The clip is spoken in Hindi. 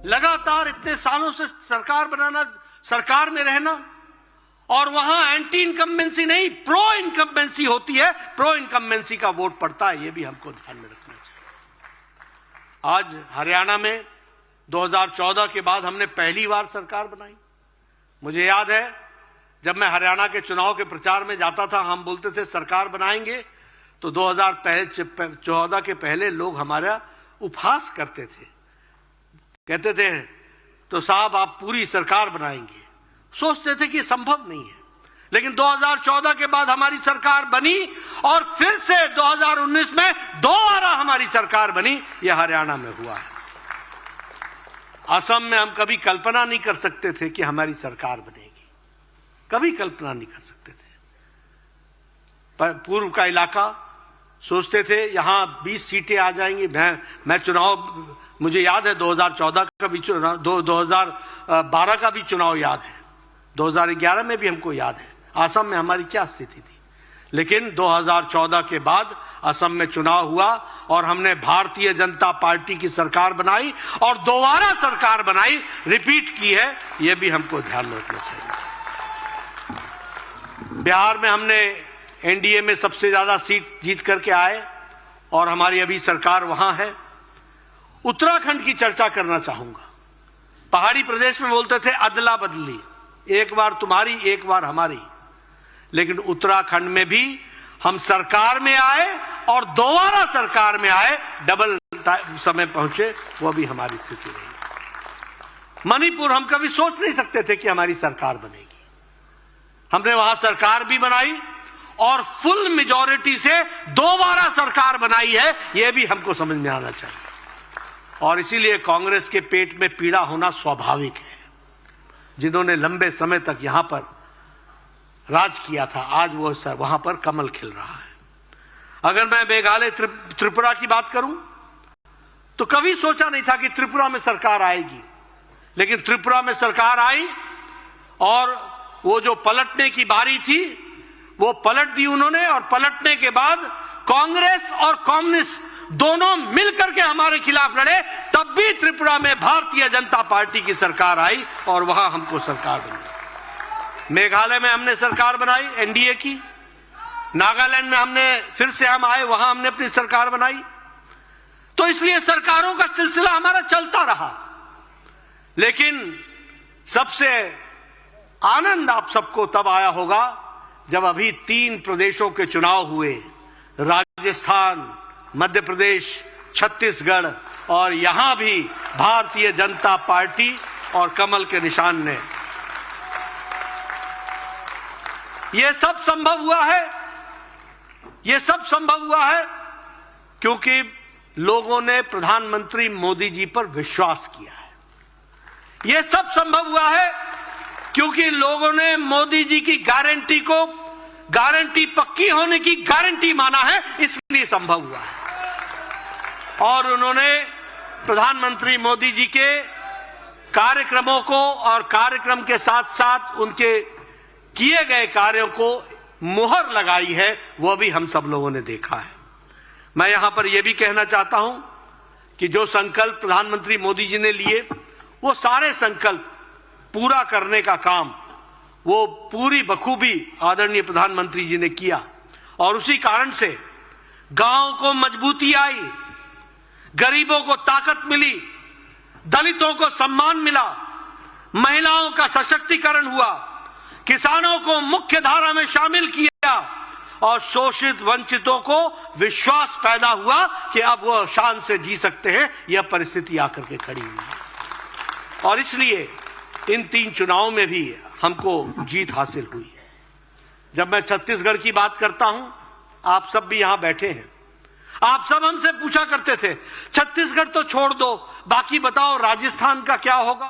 लगातार इतने सालों से सरकार बनाना, सरकार में रहना, और वहां एंटी इनकम्बेंसी नहीं प्रो इनकम्बेंसी होती है, प्रो इनकम्बेंसी का वोट पड़ता है। यह भी हमको ध्यान में रखना चाहिए। आज हरियाणा में 2014 के बाद हमने पहली बार सरकार बनाई। मुझे याद है जब मैं हरियाणा के चुनाव के प्रचार में जाता था, हम बोलते थे सरकार बनाएंगे, तो 2014 के पहले लोग हमारा उपहास करते थे, कहते थे तो साहब आप पूरी सरकार बनाएंगे। सोचते थे कि संभव नहीं है। लेकिन 2014 के बाद हमारी सरकार बनी और फिर से 2019 में दोबारा हमारी सरकार बनी। यह हरियाणा में हुआ है। असम में हम कभी कल्पना नहीं कर सकते थे कि हमारी सरकार बनेगी, कभी कल्पना नहीं कर सकते थे। पूर्व का इलाका सोचते थे यहां 20 सीटें आ जाएंगी। मैं चुनाव, मुझे याद है 2014 का भी चुनाव, 2012 का भी चुनाव याद है, 2011 में भी हमको याद है असम में हमारी क्या स्थिति थी। लेकिन 2014 के बाद असम में चुनाव हुआ और हमने भारतीय जनता पार्टी की सरकार बनाई और दोबारा सरकार बनाई, रिपीट की है। यह भी हमको ध्यान में रखना चाहिए। बिहार में हमने एनडीए में सबसे ज्यादा सीट जीत करके आए और हमारी अभी सरकार वहां है। उत्तराखंड की चर्चा करना चाहूंगा। पहाड़ी प्रदेश में बोलते थे अदला बदली, एक बार तुम्हारी एक बार हमारी, लेकिन उत्तराखंड में भी हम सरकार में आए और दोबारा सरकार में आए, डबल समय पहुंचे, वो भी हमारी स्थिति रही। मणिपुर हम कभी सोच नहीं सकते थे कि हमारी सरकार बनेगी। हमने वहां सरकार भी बनाई और फुल मेजॉरिटी से दोबारा सरकार बनाई है। यह भी हमको समझ में आना चाहिए। और इसीलिए कांग्रेस के पेट में पीड़ा होना स्वाभाविक है। जिन्होंने लंबे समय तक यहां पर राज किया था, आज वो वहां पर कमल खिल रहा है। अगर मैं मेघालय त्रिपुरा की बात करूं तो कभी सोचा नहीं था कि त्रिपुरा में सरकार आएगी, लेकिन त्रिपुरा में सरकार आई और वो जो पलटने की बारी थी वो पलट दी उन्होंने। और पलटने के बाद कांग्रेस और कम्युनिस्ट दोनों मिलकर के हमारे खिलाफ लड़े, तब भी त्रिपुरा में भारतीय जनता पार्टी की सरकार आई और वहां हमको सरकार बनी। मेघालय में हमने सरकार बनाई एनडीए की। नागालैंड में हमने फिर से हम आए, वहां हमने अपनी सरकार बनाई। तो इसलिए सरकारों का सिलसिला हमारा चलता रहा। लेकिन सबसे आनंद आप सबको तब आया होगा जब अभी 3 प्रदेशों के चुनाव हुए, राजस्थान, मध्य प्रदेश, छत्तीसगढ़, और यहां भी भारतीय जनता पार्टी और कमल के निशान ने। यह सब संभव हुआ है, यह सब संभव हुआ है क्योंकि लोगों ने प्रधानमंत्री मोदी जी पर विश्वास किया है। यह सब संभव हुआ है क्योंकि लोगों ने मोदी जी की गारंटी को गारंटी पक्की होने की गारंटी माना है, इसलिए संभव हुआ है। और उन्होंने प्रधानमंत्री मोदी जी के कार्यक्रमों को और कार्यक्रम के साथ साथ उनके किए गए कार्यों को मुहर लगाई है, वो भी हम सब लोगों ने देखा है। मैं यहां पर यह भी कहना चाहता हूं कि जो संकल्प प्रधानमंत्री मोदी जी ने लिए, वो सारे संकल्प पूरा करने का काम वो पूरी बखूबी आदरणीय प्रधानमंत्री जी ने किया। और उसी कारण से गांव को मजबूती आई, गरीबों को ताकत मिली, दलितों को सम्मान मिला, महिलाओं का सशक्तिकरण हुआ, किसानों को मुख्य धारा में शामिल किया और शोषित वंचितों को विश्वास पैदा हुआ कि अब वो शान से जी सकते हैं। यह परिस्थिति आकर के खड़ी हुई है और इसलिए इन 3 चुनावों में भी हमको जीत हासिल हुई है। जब मैं छत्तीसगढ़ की बात करता हूं, आप सब भी यहां बैठे हैं, आप सब हमसे पूछा करते थे छत्तीसगढ़ तो छोड़ दो, बाकी बताओ राजस्थान का क्या होगा।